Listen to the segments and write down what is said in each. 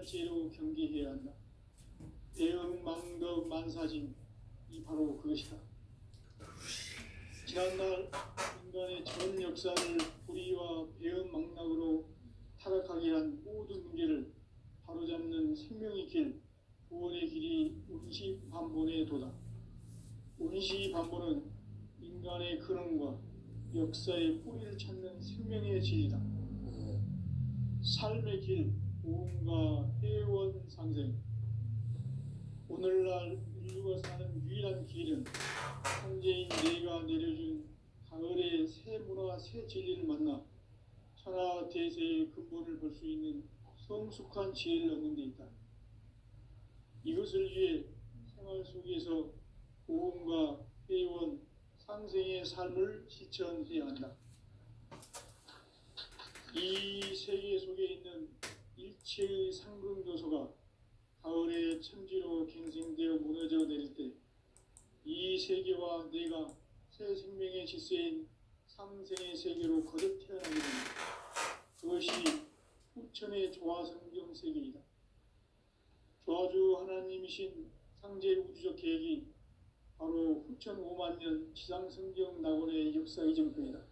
위대한 지혜로 경계해야 한다. 대응망덕 만사진, 이 바로 그것이다. 지난날 인간의 전 역사를 불의와 배은망락으로 타락하게 한 모든 문제를 바로잡는 생명의 길, 구원의 길이 운시반본의 도다. 운시반본은 인간의 근원과 역사의 뿌리를 찾는 생명의 진리다. 삶의 길, 보험과 회원 상생. 오늘날 인류가 사는 유일한 길은 황제인 내가 내려준 가을의 새 문화, 새 진리를 만나 천하 대세의 근본을 볼 수 있는 성숙한 지혜를 얻는 데 있다. 이것을 위해 생활 속에서 보험과 회원, 상생의 삶을 실천해야 한다. 이 세계 속에 있는 일체의 상승조소가 가을의 천지로 갱생되어 무너져 내릴 때 이 세계와 내가 새 생명의 질서인 상생의 세계로 거듭 태어나게 됩니다. 그것이 후천의 조화성경 세계이다. 조화주 하나님이신 상제 우주적 계획이 바로 후천 5만 년 지상성경 낙원의 역사의 정표이다.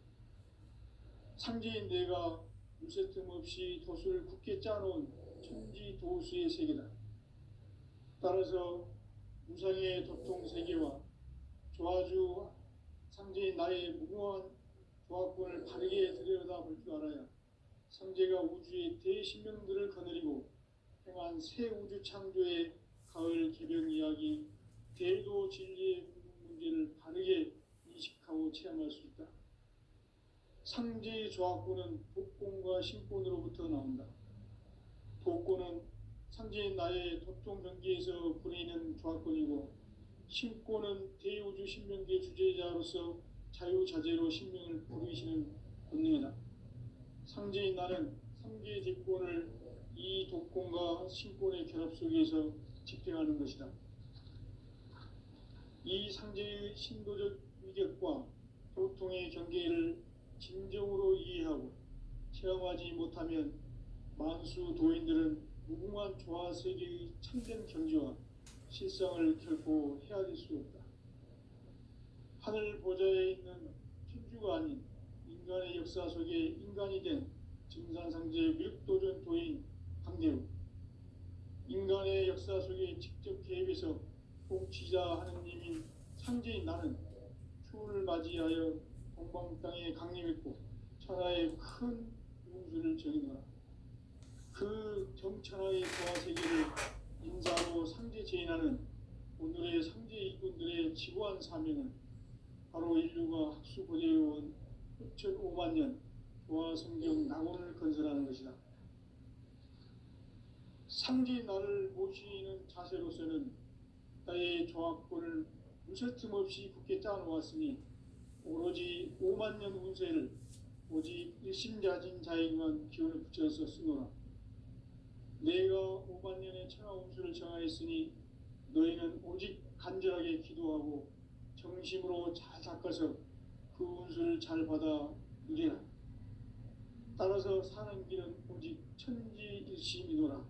상제인 내가 무쇠 틈 없이 도수를 굳게 짜놓은 천지 도수의 세계다. 따라서 무상의 도통 세계와 조화주 상제인 나의 무궁한 조화권을 바르게 들여다볼 줄 알아야 상제가 우주의 대신명들을 거느리고 행한 새 우주 창조의 가을 개병 이야기, 대도 진리의 문제를 바르게 인식하고 체험할 수 있다. 상제의 조화권은 복권과 신권으로부터 나온다. 복권은 상제인 나의 도통 경계에서 부리는 조화권이고, 신권은 대우주 신명계 주제자로서 자유자재로 신명을 부르시는 본능이다. 상제인 나는 상계 대권을 이 독권과 신권의 결합 속에서 집행하는 것이다. 이 상제의 신도적 위격과 도통의 경계를 진정으로 이해하고 체험하지 못하면 만수 도인들은 무궁한 조화 세계의 참된 경지와 실상을 결코 헤아릴 수 없다. 하늘 보좌에 있는 천주가 아닌 인간의 역사 속에 인간이 된 증산상제 밀도전 도인 강대우, 인간의 역사 속에 직접 개입해서 통치자 하느님인 상제인 나는 추운을 맞이하여 동방 땅에 강림했고 천하의 큰 운수를 정의노라. 그 정천하의 조화세계를 인사로 상제 제인하는 오늘의 상제 일꾼들의 지구한 사명은 바로 인류가 학수고대해온 6,5만 년 조화성경 낙원을 건설하는 것이다. 상제 나를 모시는 자세로서는 나의 조화권을 무쇠 틈 없이 굳게 짜놓았으니 오로지 5만 년 운세를 오직 일심자진 자에게만 기운을 붙여서 쓰노라. 내가 5만 년의 천하 운수를 정하였으니 너희는 오직 간절하게 기도하고 정심으로 잘 닦아서 그 운수를 잘 받아 누리라. 따라서 사는 길은 오직 천지일심이노라.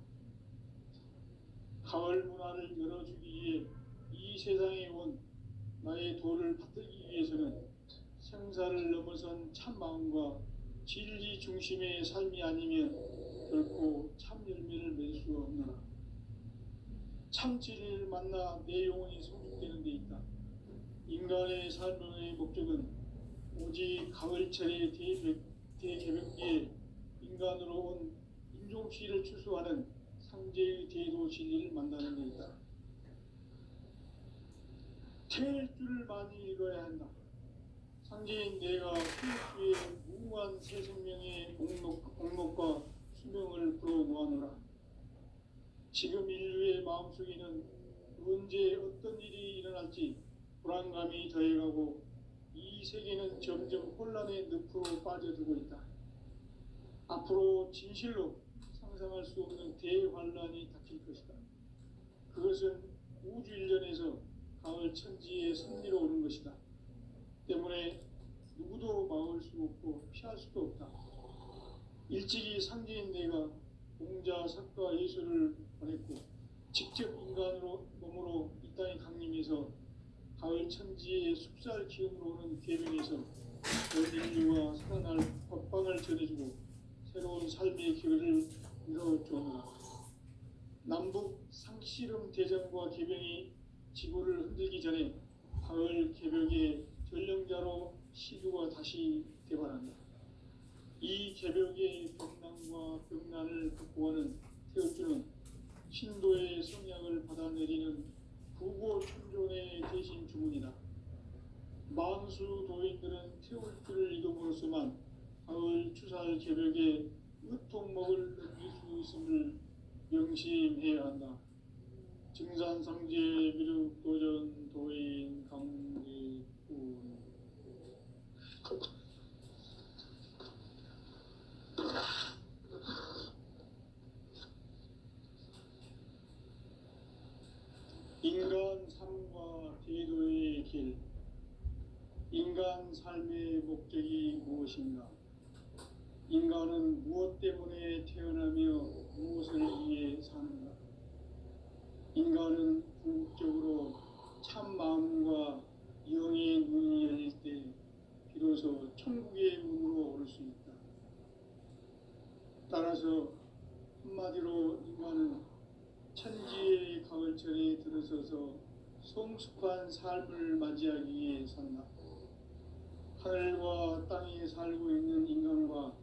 가을 문화를 열어주기 위해 이 세상에 온 나의 도를 받들기 위해서는 생사를 넘어선 참마음과 진리 중심의 삶이 아니면 결코 참 열매를 맺을 수 없노라. 참 진리를 만나 내 영혼이 성숙되는 데 있다. 인간의 삶의 목적은 오직 가을철의 대개벽기에 인간으로 온 인종시를 추수하는 상제의 대도 진리를 만나는 데 있다. 태일주를 많이 읽어야 한다. 상제인 내가 태일주의 무궁한 새 생명의 목록과 수명을 불어모아노라. 지금 인류의 마음속에는 언제 어떤 일이 일어날지 불안감이 더해가고 이 세계는 점점 혼란의 늪으로 빠져들고 있다. 앞으로 진실로 상상할 수 없는 대환란이 닥칠 것이다. 그것은 우주 일전에서 가을 천지의 섭리로 오는 것이다. 때문에 누구도 막을 수 없고 피할 수도 없다. 일찍이 상제인 내가 공자, 석가, 예수를 보냈고 직접 인간으로 몸으로 이 땅에 강림해서 가을 천지의 숲살 기음으로 오는 계명에서 온 인류와 살아날 법방을 전해주고 새로운 삶의 기회를 이뤄주었노라. 남북 상씨름 대전과 계명이 지구를 흔들기 전에 가을 개벽의 전령자로 시주가 다시 대발한다. 이 개벽의 병난과 병난을 극복하는 태울주는 신도의 성약을 받아내리는 구고 천존의 대신 주문이다. 만수 도인들은 태울주를 이름으로서만 가을 추살 개벽의 으통목을 넘길 수 있음을 명심해야 한다. 증산상제 미륵 도전 도인 강제군. 인간 삶과 대도의 길. 인간 삶의 목적이 무엇인가? 인간은 무엇 때문에 태어나며 무엇을 위해 사는가? 인간은 궁극적으로 참 마음과 영의 눈이 열릴 때 비로소 천국의 문으로 오를 수 있다. 따라서 한마디로 인간은 천지의 가을철에 들어서서 성숙한 삶을 맞이하기 위해 산다. 하늘과 땅에 살고 있는 인간과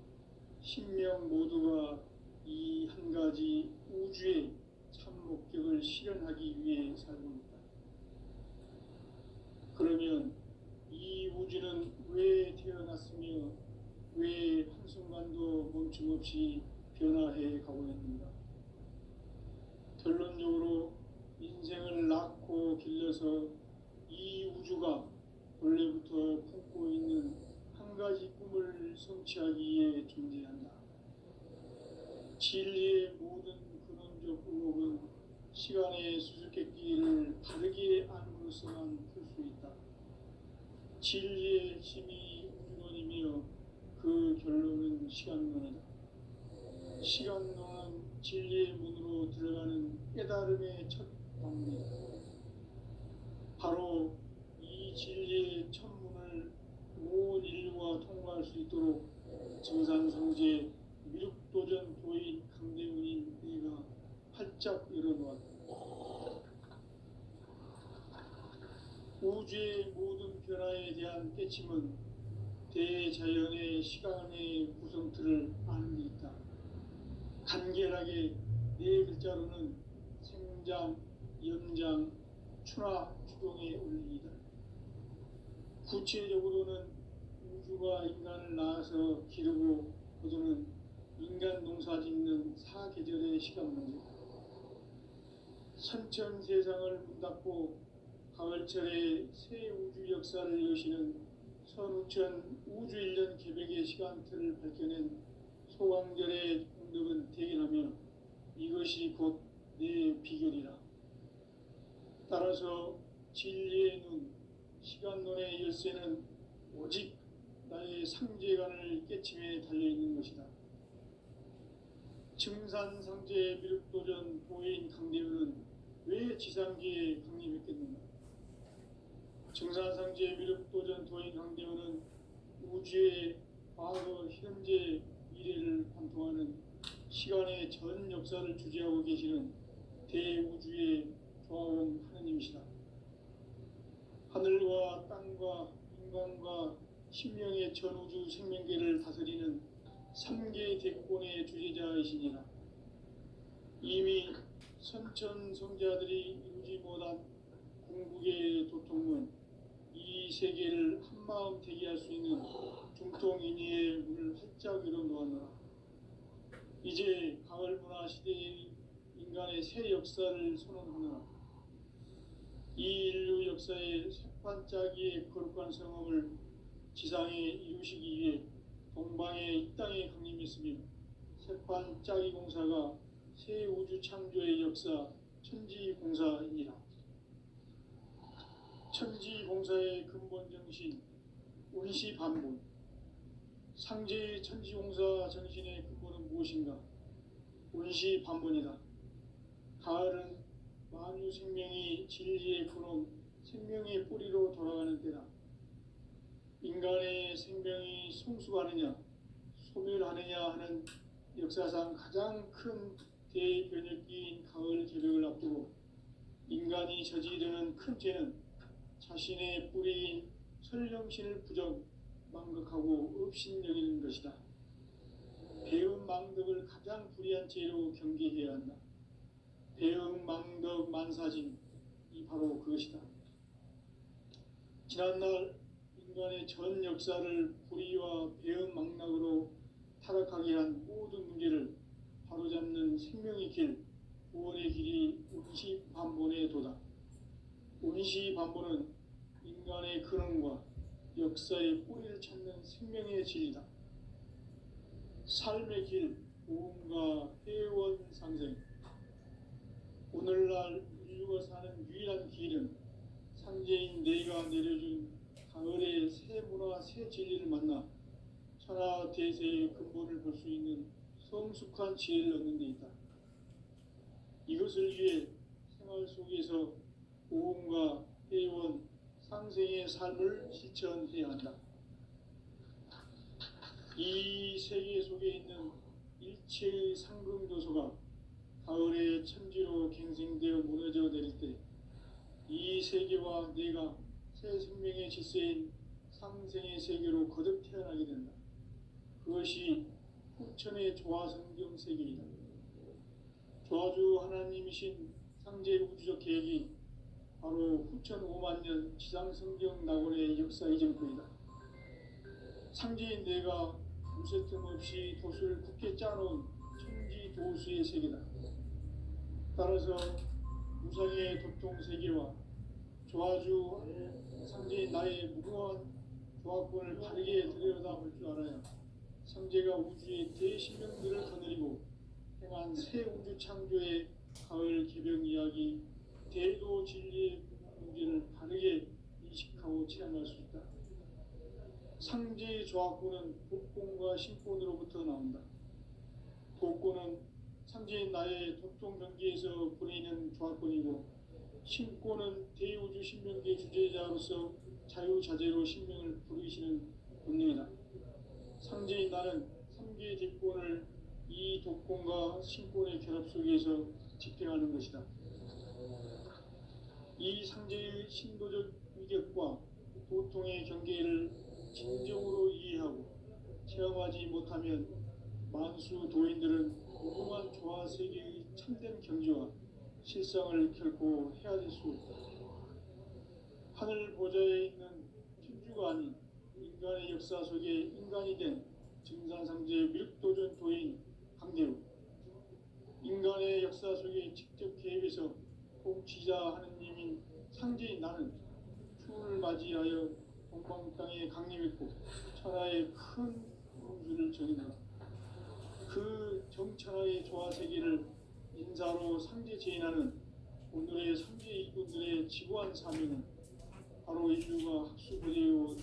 신명 모두가 이 한 가지 우주의 참 목적을 실현하기 위해 살고 있다. 그러면 이 우주는 왜 태어났으며 왜 한순간도 멈춤없이 변화해 가고 있는가? 결론적으로 인생을 낳고 길러서 이 우주가 원래부터 품고 있는 한 가지 꿈을 성취하기 위해 존재한다. 진리의 모든 근원적 의혹은 시간의 수수께끼를 바르게 안으로서만 풀 수 있다. 진리의 핵심이 우주론이며 그 결론은 시간론이다. 시간론은 진리의 문으로 들어가는 깨달음의 첫 방문이다. 바로 이 진리의 첫 문을 온 인류가 통과할 수 있도록 증산성제 미륵도전 도인 강대훈인 내가 활짝 열어놓았다. 우주의 모든 변화에 대한 깨침은 대자연의 시간의 구성틀을 아는 데 있다. 간결하게 네 글자로는 생장, 연장, 추나 추동의 원리이다. 구체적으로는 우주가 인간을 낳아서 기르고 거두는 인간 농사 짓는 사계절의 시간 문제다. 선천 세상을 문 닫고 가을철에 새 우주 역사를 여시는 선우천 우주 1년 개벽의 시간틀을 밝혀낸 소강절의 공덕은 대견하며 이것이 곧 내 비결이라. 따라서 진리의 눈, 시간론의 열쇠는 오직 나의 상제관을 깨침에 달려있는 것이다. 증산상제 미륵도전 도인 강대훈은 왜 지상계에 강림했겠는가? 증산상제 미륵도전 도인 강대훈은 우주의 과거, 현재, 미래를 관통하는 시간의 전 역사를 주재하고 계시는 대우주의 조화원 하느님이시다. 하늘과 땅과 인간과 신명의 전우주 생명계를 다스리는 3개 대권의 주제자이시니라. 이미 선천성자들이 이루지 못한 궁극의 도통은 이 세계를 한마음 되게 할 수 있는 중통인의의 문을 활짝 열어놓았노라. 이제 가을 문화 시대의 인간의 새 역사를 선언하노라. 이 인류 역사의 새반짝이의 거룩한 성험을 지상에 이루시기 위해 동방의 이 땅에 강림했으며 새반짝이 공사가 새 우주 창조의 역사 천지공사이니라. 천지공사의 근본 정신 운시반본. 상제의 천지공사 정신의 근본은 무엇인가? 온시 반본이다. 가을은 만유 생명이 진리의 근원, 생명의 뿌리로 돌아가는 때다. 인간의 생명이 성숙하느냐 소멸하느냐 하는 역사상 가장 큰 대변혁기인 가을 개벽을 앞두고 인간이 저지르는 큰 죄는 자신의 뿌리인 설령신을 부정, 망각하고 업신여기는 것이다. 배은 망덕을 가장 불의한 죄로 경계해야 한다. 배은 망덕 만사징이 바로 그것이다. 지난날 인간의 전 역사를 불의와 배은 망락으로 타락하게 한 모든 문제를 바로잡는 생명의 길, 구원의 길이 온시반본의 도다. 온시반본은 인간의 근원과 역사의 뿌리를 찾는 생명의 진리다. 삶의 길, 보험과 회원 상생. 오늘날 인류가 사는 유일한 길은 상제인 내가 내려준 가을의 새 문화, 새 진리를 만나 천하 대세의 근본을 볼 수 있는 성숙한 지혜를 얻는 데 있다. 이것을 위해 생활 속에서 보험과 회원, 상생의 삶을 실천해야 한다. 이 세계 속에 있는 일체의 상금도서가 가을의 천지로 갱생되어 무너져 내릴 때 이 세계와 내가 새 생명의 질서인 상생의 세계로 거듭 태어나게 된다. 그것이 후천의 조화성경 세계이다. 조화주 하나님이신 상제 우주적 계획이 바로 후천 5만 년 지상성경 낙원의 역사 이전부이다. 상제인 내가 무쇠틈 없이 도수를 굳게 짜놓은 천지 도수의 세계다. 따라서 무상의 도통 세계와 조화주 상제인 나의 무궁한 조화권을 바르게 들여다볼 줄 알아야 상제가 우주의 대신명들을 거느리고 행한 새 우주 창조의 가을 개벽 이야기, 대도 진리의 문제를 바르게 인식하고 체험할 수 있다. 상제의 조화권은 복권과 신권으로부터 나온다. 복권은 상제인 나의 도통 경계에서 보내는 조화권이고, 신권은 대우주 신명계 주제자로서 자유자재로 신명을 부르시는 본능이다. 상제인 나는 3개의 뒷권을 이 독권과 신권의 결합 속에서 집행하는 것이다. 이 상제의 신도적 위격과 도통의 경계를 진정으로 이해하고 체험하지 못하면 만수 도인들은 무궁한 조화 세계의 참된 경지와 실상을 결코 헤아릴 수 없다. 하늘 보좌에 있는 천주가 아닌 인간의 역사 속에 인간이 된 증산상제 밀도전 도인 강대우, 인간의 역사 속에 직접 개입해서 통치자 하느님인 상제인 나는 추운을 맞이하여 동방 땅에 강림했고 천하의 큰 운수를 정인다. 그 정천하의 조화 세계를 인사로 상제 제인하는 오늘의 상제 일꾼들의 지구한 사명은 바로 인류가 학수부대해온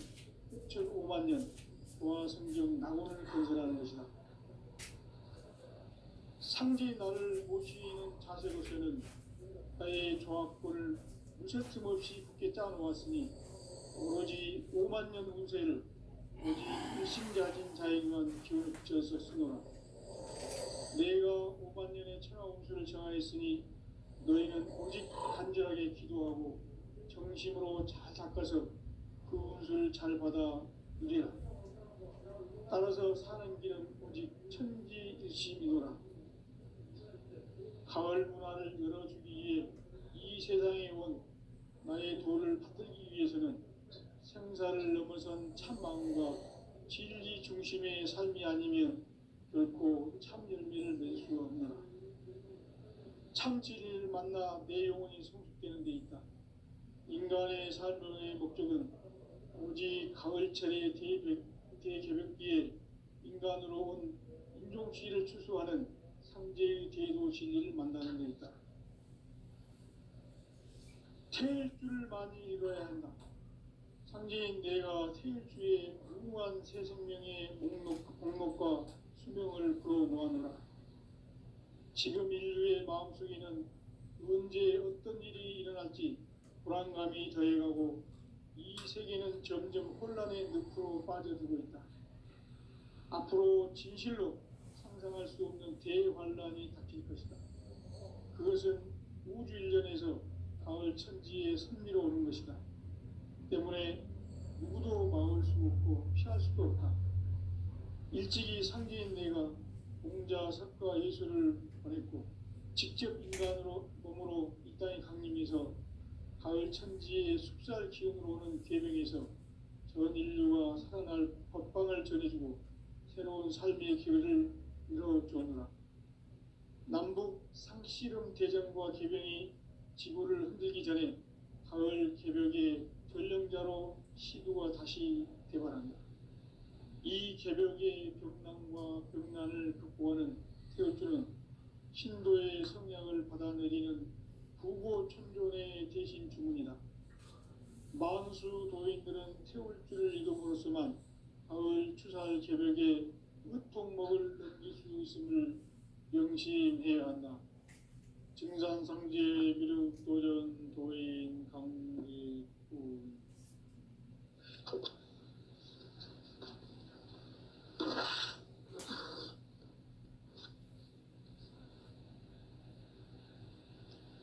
6,5만 년 조화 성경 낙원을 건설하는 것이다. 상제인 나를 모시는 자세로서는 나의 조화권을 무쇠틈 없이 굳게 짜놓았으니 오로지 5만 년 운세를 오직 일심자진 자에게만 기울여서 쓰노라. 내가 5만 년의 천하 운수를 정하였으니 너희는 오직 간절하게 기도하고 정심으로 잘 닦아서 그 운수를 잘 받아 누리라. 따라서 사는 길은 오직 천지일심이노라. 가을 문화를 열어주기 위해 이 세상에 온 나의 도를 받들기 위해서는 생사를 넘어선 참 마음과 진리 중심의 삶이 아니면 결코 참 열매를 맺을 수 없노라. 참 진리를 만나 내 영혼이 성숙되는 데 있다. 인간의 삶의 목적은 오직 가을철의 대개벽기에 인간으로 온 인종시를 추수하는 상제의 대도 진리를 만나는 데 있다. 태일주를 많이 이뤄야 한다. 상제인 내가 태일주의 무궁한 새 생명의 목록과 수명을 불어 모아노라. 지금 인류의 마음속에는 언제 어떤 일이 일어날지 불안감이 더해가고 이 세계는 점점 혼란의 늪으로 빠져들고 있다. 앞으로 진실로 상상할 수 없는 대환란이 닥칠 것이다. 그것은 우주 일련에서 가을 천지의 섭리로 오는 것이다. 때문에 누구도 막을 수 없고 피할 수도 없다. 일찍이 상제인 내가 공자, 석가, 예수를 보냈고 직접 인간으로 몸으로 이 땅에 강림해서 가을 천지의 숲살 기운으로 오는 계명에서 전 인류가 살아날 법방을 전해주고 새로운 삶의 기회를 이뤄주느라. 남북 상씨름 대전과 개병이 지구를 흔들기 전에 가을 개벽의 전령자로 시두가 다시 대발한다. 이 개벽의 벽난과 벽난을 극복하는 태울주는 신도의 성약을 받아내리는 부고천존의 대신 주문이다. 만수 도인들은 태울주를 이름으로서만 가을 추살 개벽에 으통목을 넘길 수 있음을 명심해야 한다. 증산상제 미륵도전 도인 강리군.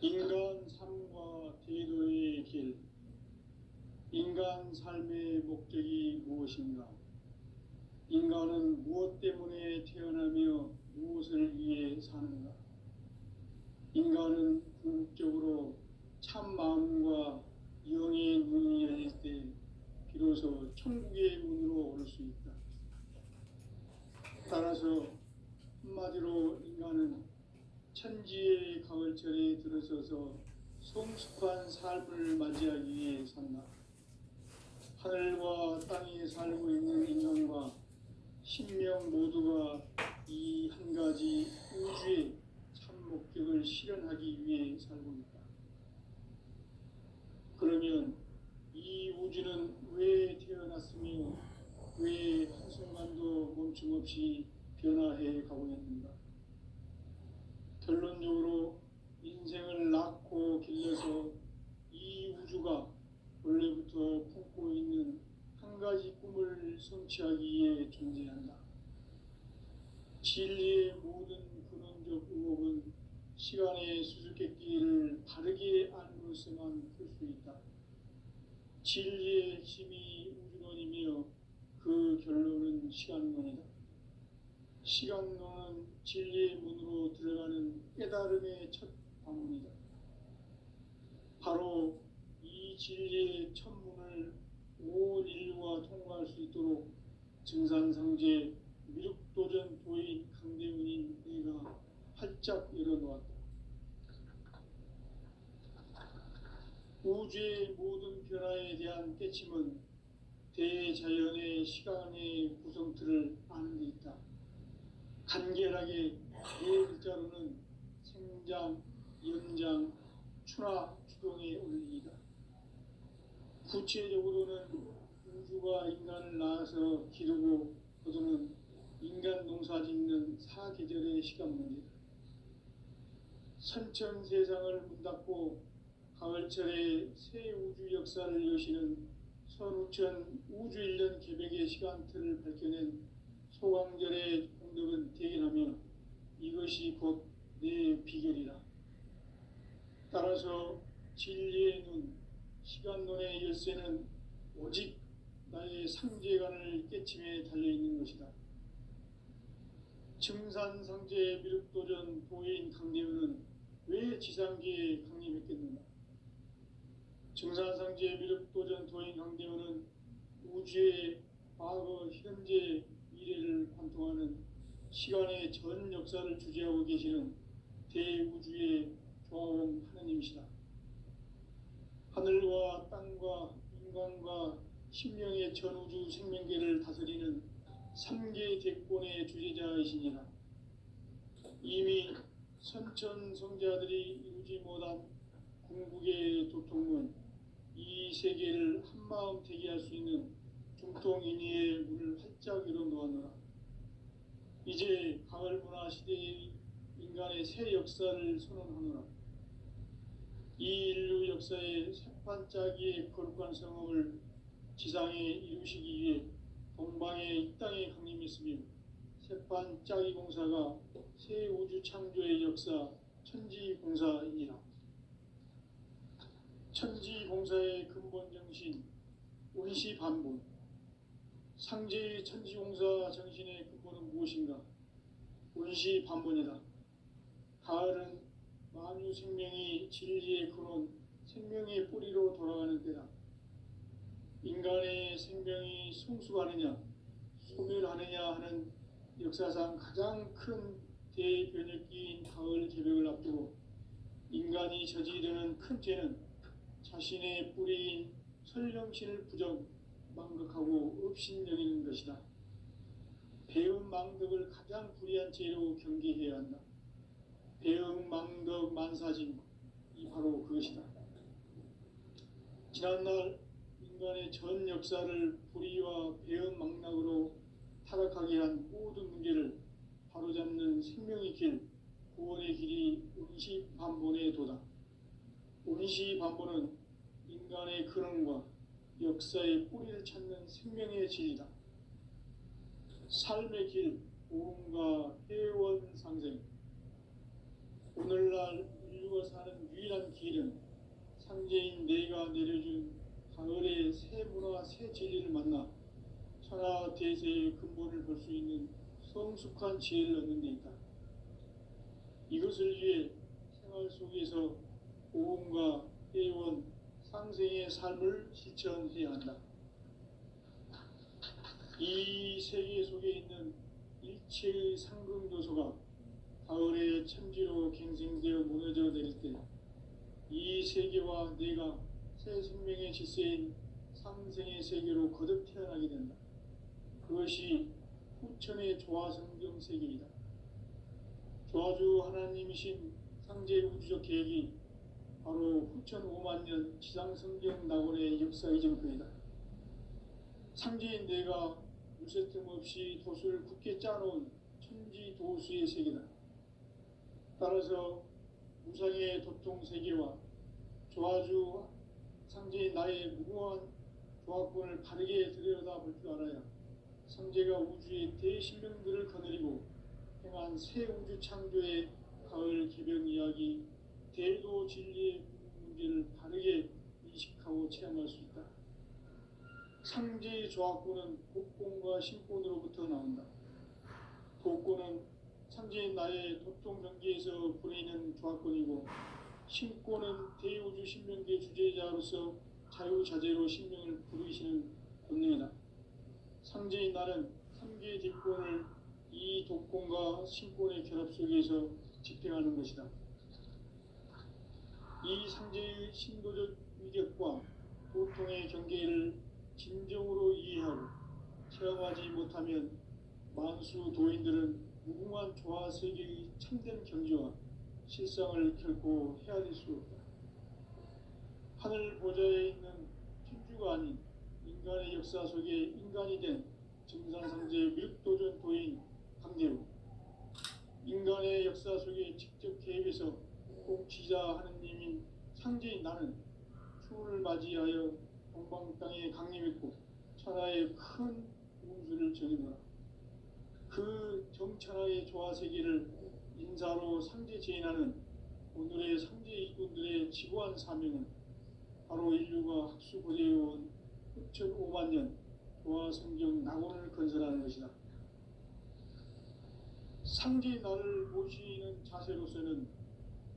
인간 삶과 대도의 길. 인간 삶의 목적이 무엇인가? 인간은 무엇 때문에 태어나며 무엇을 위해 사는가? 인간은 궁극적으로 참 마음과 영의 문이 열릴 때 비로소 천국의 문으로 오를 수 있다. 따라서 한마디로 인간은 천지의 가을철에 들어서서 성숙한 삶을 맞이하기 위해 산다. 하늘과 땅에 살고 있는 인간과 신명 모두가 이 한 가지 우주의 참 목적을 실현하기 위해 살고 있다. 그러면 이 우주는 왜 태어났으며 왜 한순간도 멈춤없이 변화해 가고 있는가? 결론적으로 인생을 낳고 길러서 이 우주가 원래부터 품고 있는 한 가지 꿈을 성취하기 위해 존재한다. 진리의 모든 근원적 의혹은 시간의 수수께끼를 바르게 알므로서만 풀 수 있다. 진리의 핵심이 우주론이며 그 결론은 시간론이다. 시간론은 진리의 문으로 들어가는 깨달음의 첫 방문이다. 바로 이 진리의 첫 문을 온 인류가 통과할 수 있도록 증산상제 미륵도전 도인 강대훈인 내가 활짝 열어놓았다. 우주의 모든 변화에 대한 깨침은 대자연의 시간의 구성틀을 아는 데 있다. 간결하게 네 글자로는 생장, 연장, 추나 추동의 원리이다. 구체적으로는 우주가 인간을 낳아서 기르고 거두는 인간 농사 짓는 사계절의 시간 문제다. 선천 세상을 문 닫고 가을철에 새 우주 역사를 여시는 선우천 우주일년 개벽의 시간틀을 밝혀낸 소강절의 공덕은 대견하며 이것이 곧 내 비결이라. 따라서 진리의 눈, 시간론의 열쇠는 오직 나의 상제관을 깨침에 달려있는 것이다. 증산상제 미륵도전 도인 강대훈은 왜 지상계에 강림했겠는가? 증산상제 미륵도전 도인 강대훈은 우주의 과거, 현재, 미래를 관통하는 시간의 전 역사를 주재하고 계시는 대우주의 조화원 하느님이시다. 하늘과 땅과 인간과 신명의 전우주 생명계를 다스리는 3계 대권의 주재자이시니라. 이미 선천성자들이 이루지 못한 궁극의 도통은 이 세계를 한마음 되게 할 수 있는 중통인의의 문을 활짝 열어놓았노라. 이제 가을 문화 시대의 인간의 새 역사를 선언하노라. 이 인류 역사의 새판짜기의 거룩한 성음을 지상에 이루시기 위해 동방에 이 땅에 강림했으며 새판짜기 공사가 새 우주 창조의 역사 천지공사이니라. 천지공사의 근본 정신 원시반본. 상제의 천지공사 정신의 근본은 무엇인가? 원시반본이다. 가을은 만유 생명이 진리의 근원, 생명의 뿌리로 돌아가는 때다. 인간의 생명이 성숙하느냐, 소멸하느냐 하는 역사상 가장 큰 대변혁기인 가을 개벽을 앞두고 인간이 저지르는 큰 죄는 자신의 뿌리인 설령신을 부정, 망각하고 업신여기는 것이다. 배은 망덕을 가장 불의한 죄로 경계해야 한다. 배은 망덕 만사진, 이 바로 그것이다. 지난날 인간의 전 역사를 불의와 배은 망락으로 타락하게 한 모든 문제를 바로잡는 생명의 길, 구원의 길이 원시반본의 도다. 원시반본은 인간의 근원과 역사의 뿌리를 찾는 생명의 진리다. 삶의 길, 오음과 회원 상생. 오늘날 인류가 사는 유일한 길은 상제인 내가 내려준 가을의 새 문화, 새 진리를 만나 천하 대세의 근본을 볼 수 있는 성숙한 지혜를 얻는 데 있다. 이것을 위해 생활 속에서 오음과 회원, 상생의 삶을 실천해야 한다. 이 세계 속에 있는 일체의 상금요소가 가을의 천지로 갱생되어 무너져 내릴 때 이 세계와 내가 새 생명의 질서인 상생의 세계로 거듭 태어나게 된다. 그것이 후천의 조화성경 세계이다. 조화주 하나님이신 상제 우주적 계획이 바로 후천 5만 년 지상성경 낙원의 역사 이전표이다. 상제인 내가 무쇠틈 없이 도수를 굳게 짜놓은 천지도수의 세계다. 따라서 무상의 도통 세계와 조화주 상제인 나의 무궁한 조화권을 바르게 들여다볼 줄 알아야 상제가 우주의 대신명들을 거느리고 행한 새 우주 창조의 가을 개변 이야기, 대도 진리의 문제를 바르게 인식하고 체험할 수 있다. 상제의 조화권은 복권과 신권으로부터 나온다. 복권은 상제인 나의 도통 경계에서 보내는 조화권이고, 신권은 대우주 신명계 주제자로서 자유자재로 신명을 부르시는 권능이다. 상제인 나는 3개의 뒷권을 이 독권과 신권의 결합 속에서 집행하는 것이다. 이 상제의 신도적 위력과 도통의 경계를 진정으로 이해하고 체험하지 못하면 만수 도인들은 무궁한 조화 세계의 참된 경지와 실상을 결코 헤아릴 수 없다. 하늘 보좌에 있는 천주가 아닌 인간의 역사 속에 인간이 된 증산상제 밀도전 도인 강제로 인간의 역사 속에 직접 개입해서 공치자 하느님인 상제인 나는 추운을 맞이하여 동방 땅에 강림했고 천하의 큰 운수를 정해놓아 그 정천하의 조화 세계를 인사로 상제 제인하는 오늘의 상제 이군들의 지고한 사명은 바로 인류가 학수고대해온 후천 5만 년 조화 성경 낙원을 건설하는 것이다. 상제 나를 모시는 자세로서는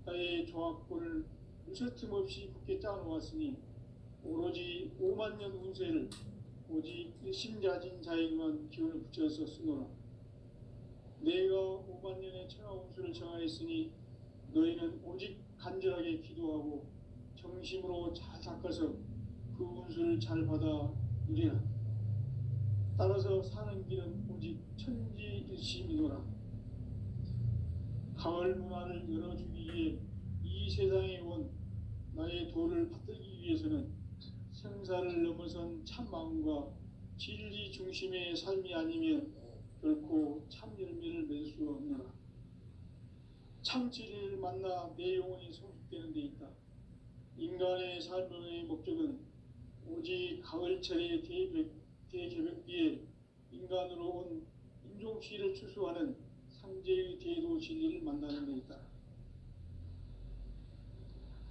나의 조화권을 무쇠틈 없이 굳게 짜놓았으니 오로지 5만 년 운세를 오직 일심자진 자에게만 기운을 붙여서 쓰노라. 내가 5만 년의 천하 운수를 정하였으니 너희는 오직 간절하게 기도하고 정심으로 잘 닦아서 그 운수를 잘 받아 누리라. 따라서 사는 길은 오직 천지일심이노라. 가을 문화를 열어주기 위해 이 세상에 온 나의 도를 받들기 위해서는 생사를 넘어선 참마음과 진리 중심의 삶이 아니면 결코 참 열매를 맺을 수 없노라. 참 진리를 만나 내 영혼이 성숙되는 데 있다. 인간의 삶의 목적은 오직 가을철의 대개벽비에 인간으로 온 인종시를 추수하는 상제의 대도 진리를 만나는 데 있다.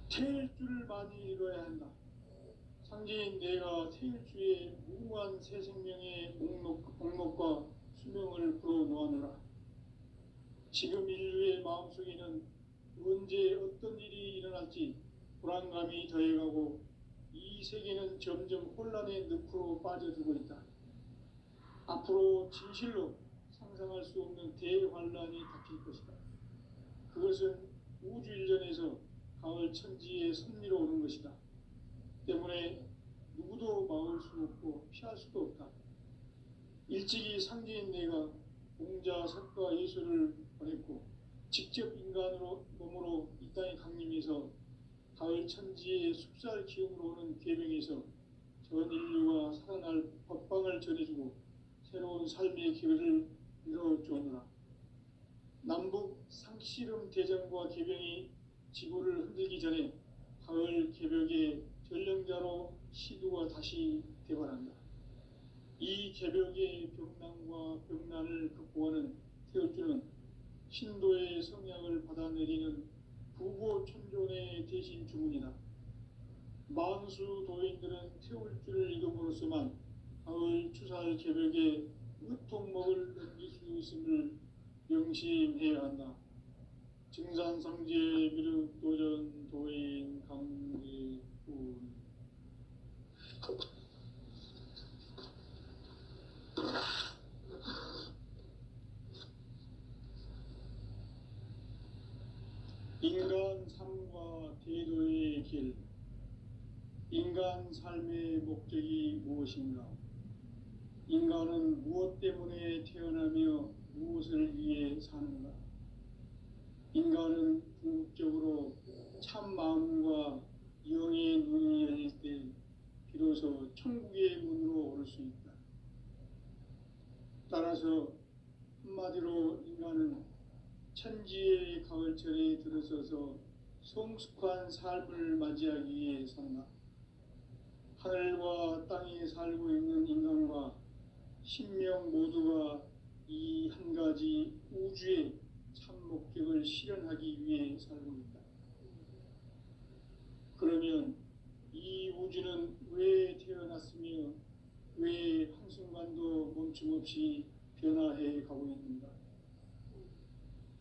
태일주를 많이 읽어야 한다. 상제인 내가 태일주의 무궁한 새 생명의 목록과 수명을 풀어놓아노라. 지금 인류의 마음속에는 언제 어떤 일이 일어날지 불안감이 더해가고 이 세계는 점점 혼란의 늪으로 빠져들고 있다. 앞으로 진실로 상상할 수 없는 대환란이 닥칠 것이다. 그것은 우주 일전에서 가을 천지의 섭리로 오는 것이다. 때문에 누구도 막을 수 없고 피할 수도 없다. 일찍이 상제인 내가 공자, 석가, 예수를 보냈고 직접 인간으로 몸으로 이 땅에 강림해서 가을 천지의 숲살 기운으로 오는 계명에서 전 인류가 살아날 법방을 전해주고 새로운 삶의 기회를 이뤄주오노라. 남북 상씨름 대전과 계병이 지구를 흔들기 전에 가을 개벽의 전령자로 시두가 다시 대발한다. 이 개벽의 병난과 병난을 극복하는 태울주는 신도의 성약을 받아내리는 부고천존의 대신 주문이다. 만수 도인들은 태울주를 읽음으로써만 가을 추살 개벽의 으통목을 넘길 수 있음을 명심해야 한다. 증산상제 미륵도전 도인 강제군. 인간 삶과 대도의 길. 인간 삶의 목적이 무엇인가? 인간은 무엇 때문에 태어나며 무엇을 위해 사는가? 인간은 궁극적으로 참 마음과 영의 눈이 열릴 때 비로소 천국의 문으로 오를 수 있다. 따라서 한마디로 인간은 천지의 가을철에 들어서서 성숙한 삶을 맞이하기 위해 산다. 하늘과 땅에 살고 있는 인간과 신명 모두가 이 한 가지 우주의 참 목적을 실현하기 위해 살고 있다. 그러면 이 우주는 왜 태어났으며 왜 한순간도 멈춤없이 변화해 가고 있는가?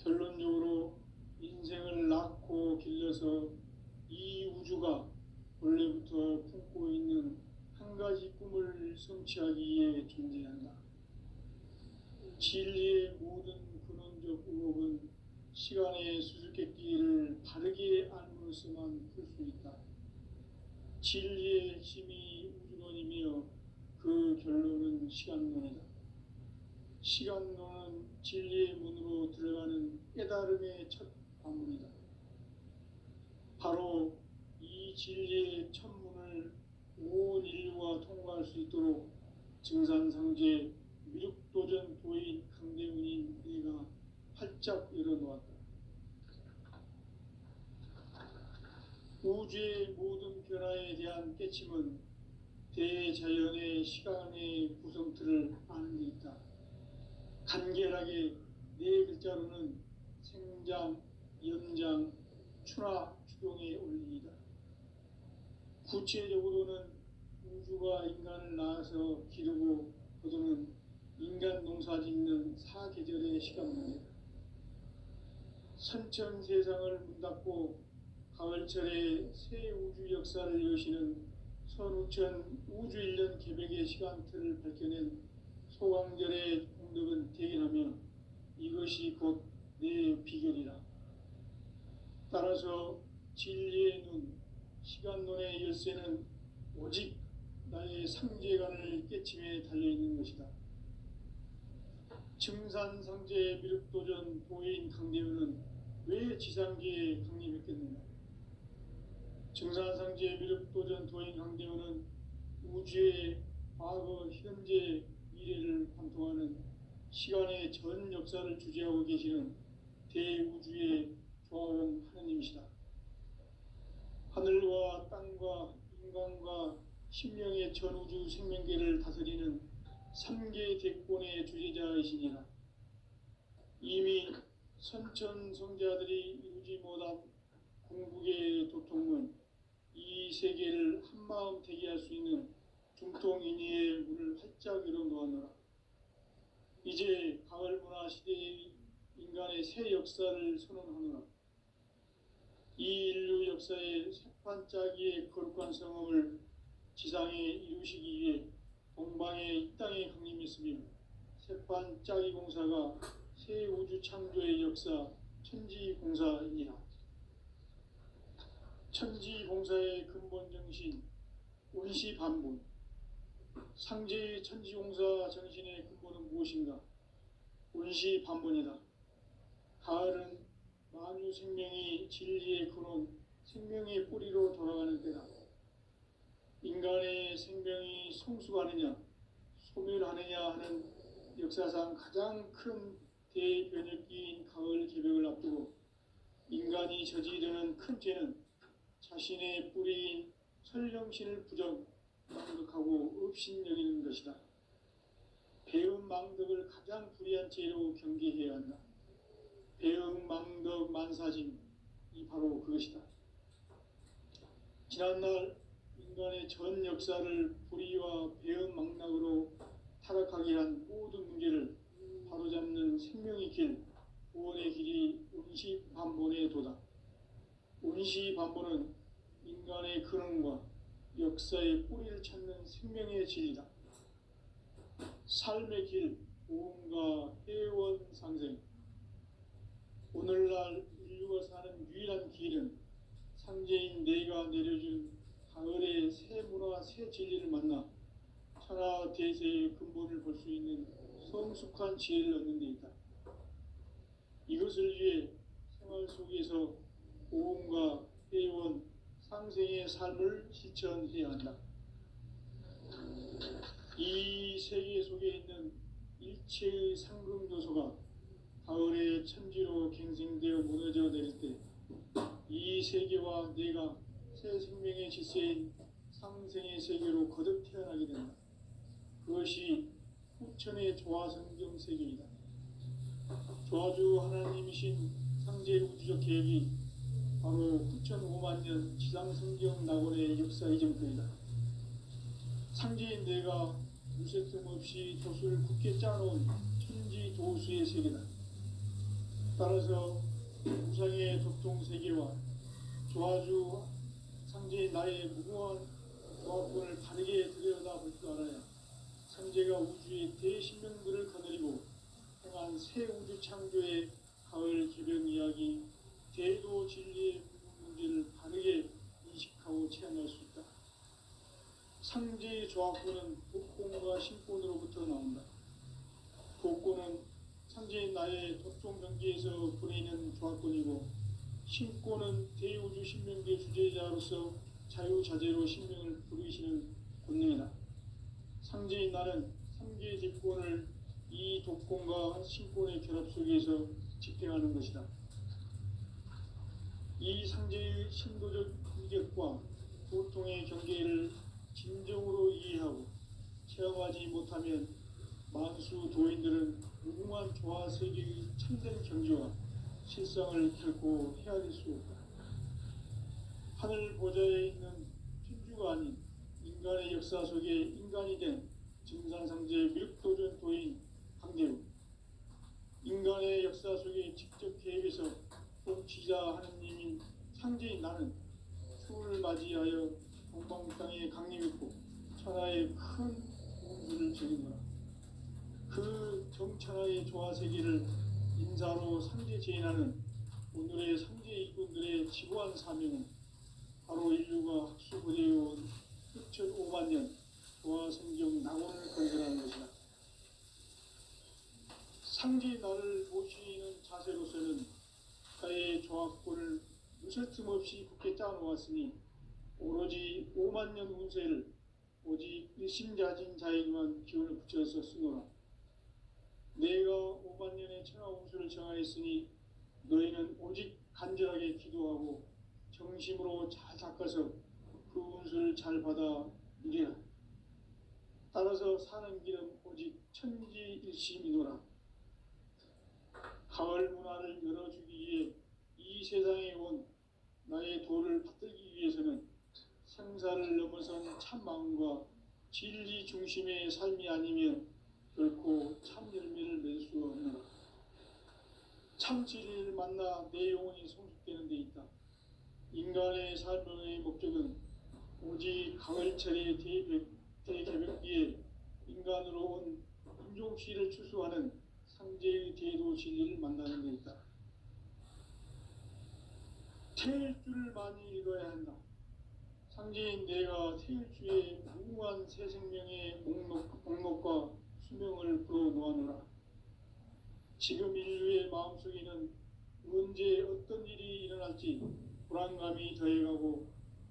결론적으로 인생을 낳고 길러서 이 우주가 원래부터 품고 있는 한 가지 꿈을 성취하기 위해 존재한다. 진리의 모든 근원적 의혹은 시간의 수수께끼를 바르게 알므로서만 풀 수 있다. 진리의 핵심이 우주론이며 그 결론은 시간론이다. 시간론은 진리의 문으로 들어가는 깨달음의 첫 관문이다. 바로 이 진리의 첫 문을 온 인류가 통과할 수 있도록 증산상제 미륵도전 도인 강대훈인 내가 활짝 열어놓았다. 우주의 모든 변화에 대한 깨침은 대자연의 시간의 구성틀을 아는 데 있다. 간결하게 네 글자로는 생장, 연장, 추나 추동의 원리이다. 구체적으로는 우주가 인간을 낳아서 기르고 거두는 인간 농사 짓는 사계절의 시간입니다. 선천 세상을 문 닫고 가을철에 새 우주 역사를 여시는 선우천 우주 1년 개벽의 시간틀을 밝혀낸 소강절의 공덕은 대견하며 이것이 곧 내 비결이라. 따라서 진리의 눈, 시간론의 열쇠는 오직 나의 상제관을 깨침에 달려있는 것이다. 증산상제 미륵도전 도인 강대훈은 왜 지상계에 강림했겠는가? 증산상제 미륵도전 도인 강대훈은 우주의 과거, 현재, 미래를 관통하는 시간의 전 역사를 주재하고 계시는 대우주의 조화로운 하느님이시다. 하늘과 땅과 인간과 심령의 전우주 생명계를 다스리는 삼계 대권의 주제자이시니라. 이미 선천성자들이 이루지 못한 궁극의 도통은 이 세계를 한마음 되게 할 수 있는 중통인의의 문을 활짝 열어놓았노라. 이제 가을 문화 시대의 인간의 새 역사를 선언하노라. 이 인류 역사의 새판짜기의 거룩한 성험을 지상에 이루시기 위해 동방의 이 땅에 강림했으며 새판짜기 공사가 새 우주 창조의 역사 천지공사이니라. 천지공사의 근본 정신 운시반분. 상제의 천지공사 정신의 근본은 무엇인가? 운시반분이다. 가을은 만유 생명이 진리의 근원, 생명의 뿌리로 돌아가는 때다. 인간의 생명이 성숙하느냐, 소멸하느냐 하는 역사상 가장 큰 대변혁기인 가을 개벽을 앞두고 인간이 저지르는 큰 죄는 자신의 뿌리인 설령신을 망덕하고 업신여기는 것이다. 배음 망덕을 가장 불의한 죄로 경계해야 한다. 배음 망덕 만사진이 바로 그것이다. 지난날 인간의 전 역사를 불의와 배음 망락으로 타락하게 한 모든 문제를 바로잡는 생명의 길, 구원의 길이 운시반본의 도다. 운시반본은 인간의 근원과 역사의 뿌리를 찾는 생명의 진리다. 삶의 길, 보험과 회원 상생. 오늘날 인류가 사는 유일한 길은 상제인 내가 내려준 가을의 새 문화, 새 진리를 만나 천하 대세의 근본을 볼 수 있는 성숙한 지혜를 얻는 데 있다. 이것을 위해 생활 속에서 보험과 회원, 상생의 삶을 실천해야 한다. 이 세계 속에 있는 일체의 상금 요소가 가을의 천지로 갱생되어 무너져 내릴 때 이 세계와 내가 새 생명의 질서인 상생의 세계로 거듭 태어나게 된다. 그것이 후천의 조화성경 세계이다. 조화주 하나님이신 상제 우주적 계획이 바로 9,500년 지상성경 낙원의 역사 이전부이다. 상제인 내가 무쇠 틈 없이 도수를 굳게 짜놓은 천지 도수의 세계다. 따라서 우상의 도통세계와 조화주 상제인 나의 무궁한 조합권을 바르게 들여다볼 줄 알아야 상제가 우주의 대신명들을 거느리고 행한 새 우주 창조의 가을 개변 이야기, 대도 진리의 문제를 바르게 인식하고 체험할 수 있다. 상제의 조합권은 독권과 신권으로부터 나온다. 독권은 상제인 나의 독종 경계에서 보내는 조합권이고, 신권은 대우주 신명계 주제자로서 자유자재로 신명을 부르시는 권능이다. 상제인 나는 3개의 뒷권을 이 독권과 신권의 결합 속에서 집행하는 것이다. 이 상제의 신도적 인격과 보통의 경계를 진정으로 이해하고 체험하지 못하면 만수 도인들은 무궁한 조화 세계의 참된 경지와 실상을 결코 헤아릴 수 없다. 하늘 보좌에 있는 천주가 아닌 인간의 역사 속에 인간이 된 증산상제 밀도전 도인 강대우, 인간의 역사 속에 직접 계획해서 통치자 하느님인 상제인 나는 추을 맞이하여 동방 땅에 강림했고 천하의 큰 공주를 지니노라. 그 정천하의 조화세계를 인사로 상제 제인하는 오늘의 상제 일꾼들의 지구한 사명은 바로 인류가 학수부대해온 6,500년 조화성경 낙원을 건설하는 것이다. 상제 나를 모시는 자세로서는 가의 조합권을 무쇠 틈 없이 굳게 짜놓았으니 오로지 5만년 운세를 오직 일심자진 자에게만 기운을 붙여서 쓰노라. 내가 5만년의 천하 운수를 정하였으니 너희는 오직 간절하게 기도하고 정심으로 잘 닦아서 그 운수를 잘 받아 누리라. 따라서 사는 길은 오직 천지일심이노라. 가을 문화를 열어주기 위해 이 세상에 온 나의 도를 받들기 위해서는 생사를 넘어선 참 마음과 진리 중심의 삶이 아니면 결코 참 열매를 맺을 수 없노라. 참 진리를 만나 내 영혼이 성숙되는 데 있다. 인간의 삶의 목적은 오직 가을철의 대개벽기에 인간으로 온 인종시를 추수하는 상제의 대도 진리를 만나는 데 있다. 태일주를 많이 읽어야 한다. 상제인 내가 태일주의 무궁한 새 생명의 목록과 수명을 불어놓아노라. 지금 인류의 마음속에는 언제 어떤 일이 일어날지 불안감이 더해가고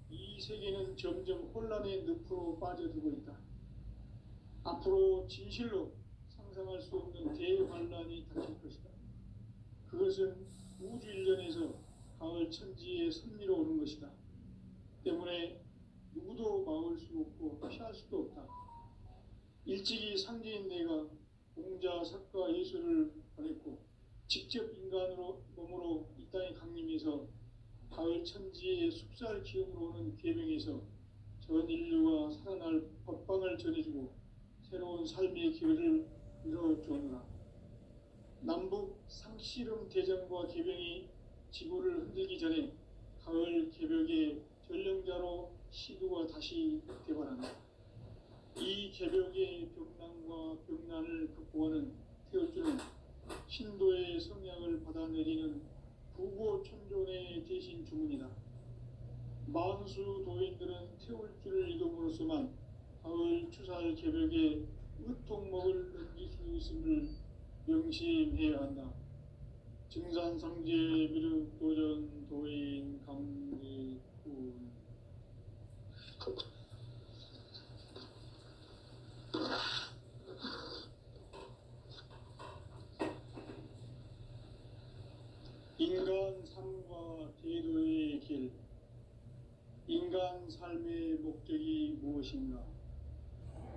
이 세계는 점점 혼란의 늪으로 빠져들고 있다. 앞으로 진실로 상상할 수 없는 대환란이 닥칠 것이다. 그것은 우주 일련에서 가을 천지의 섭리로 오는 것이다. 때문에 누구도 막을 수 없고 피할 수도 없다. 일찍이 상제인 내가 공자, 석가, 예수를 보냈고 직접 인간으로 몸으로 이 땅에 강림해서 가을 천지의 숲살 기운으로 오는 계명에서 전 인류가 살아날 법방을 전해주고 새로운 삶의 기회를 열어주었노라. 남북 상씨름 대전과 계병이 지구를 흔들기 전에 가을 개벽의 전령자로 시두가 다시 개발한다. 이 개벽의 벽난과 벽난을 극복하는 태울주는 신도의 성약을 받아내리는 부고천존의 대신 주문이다. 만수 도인들은 태울주를 읽음으로써만 가을 추살 개벽의 으통목을 넘길 수 있음을 명심해야 한다. 증산상제 미륵도전 도인 강리군. 인간 삶과 대도의 길. 인간 삶의 목적이 무엇인가?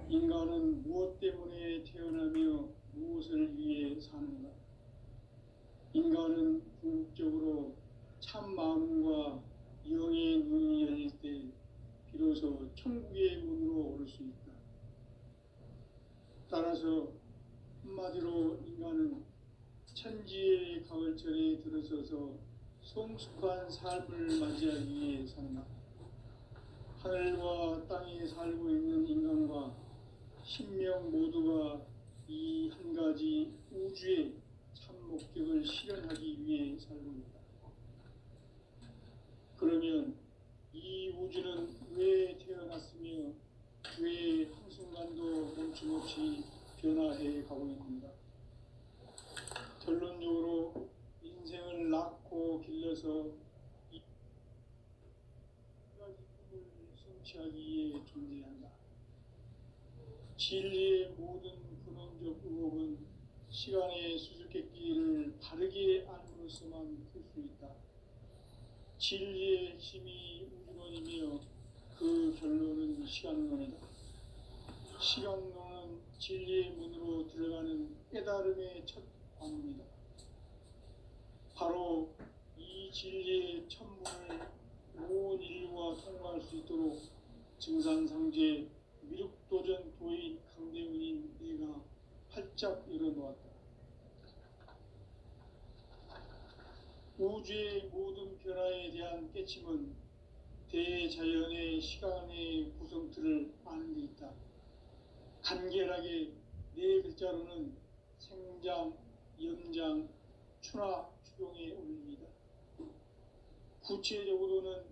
인간은 무엇 때문에 태어나며 무엇을 위해 사는가? 인간은 궁극적으로 참 마음과 영의 눈이 열릴 때 비로소 천국의 문으로 오를 수 있다. 따라서 한마디로 인간은 천지의 가을철에 들어서서 성숙한 삶을 맞이하기 위해 산다. 하늘과 땅에 살고 있는 인간과 신명 모두가 이 한 가지 우주의 참 목적을 실현하기 위해 살고 있다. 그러면 이 우주는 왜 태어났으며 왜 한순간도 멈춤없이 변화해 가고 있는가? 결론적으로 인생을 낳고 길러서 이 가지 꿈을 성취하기 위해 존재한다. 진리의 모든 근원적 의혹은 시간의 수수께끼를 바르게 알므로써만 풀 수 있다. 진리의 핵심이 우주론이며 그 결론은 시간론이다. 시간론은 진리의 문으로 들어가는 깨달음의 첫 관문이다. 바로 이 진리의 천문을 온 인류가 통과할 수 있도록 증산상제 미륵도전 도인 강대훈인 내가 활짝 열어놓았다. 우주의 모든 변화에 대한 깨침은 대자연의 시간의 구성틀을 아는 데 있다. 간결하게 네 글자로는 생장, 연장, 추나, 추동에 올립니다. 구체적으로는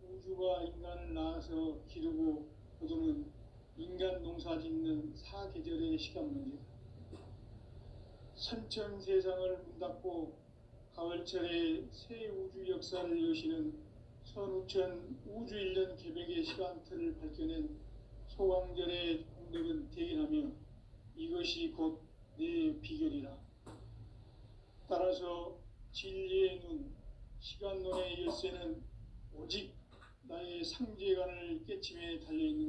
우주가 인간을 낳아서 기르고 거두는 인간 농사 짓는 사계절의 시간 문제다. 선천 세상을 문 닫고 가을철에 새 우주 역사를 여시는 선우천 우주일년 개벽의 시간틀을 밝혀낸 소강절의 공덕은 대견하며 이것이 곧 내 비결이라. 따라서 진리의 눈, 시간론의 열쇠는 오직 나의 상제간을 깨침에 달려있는